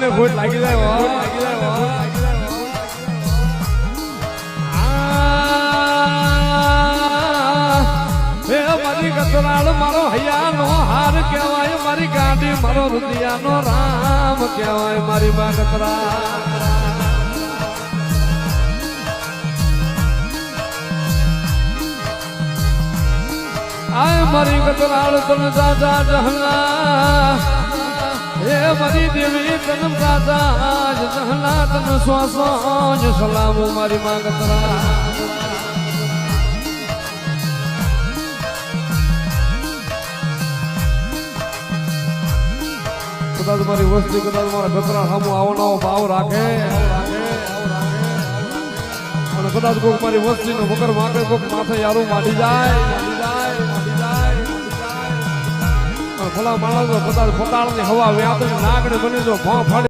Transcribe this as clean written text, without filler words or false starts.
ફૂટ લાગી જાય મારી કતરાળ મારો હૈયાનો હાર કહેવાય મારી ગાડી મારો રુદિયાનો રામ કહેવાય મારી બા કતરા આય મારી કતરાળ તન દાદા જહલા હે મારી દેવી તન દાદા જહલા તન શ્વાસો સલામ મારી મા કતરા કદાચ મારી વસ્તી કદાચ મારા કતરા સામું આવો નવો ભાવ રાખે અને કદાચ કોઈક મારી વસ્તી નો મકર માટે કોઈક માથે યારું માંડી જાય ભલા માણસો કદાચ પતાળ ની હવા વ્યાપ નાગડે બની જો ફાડી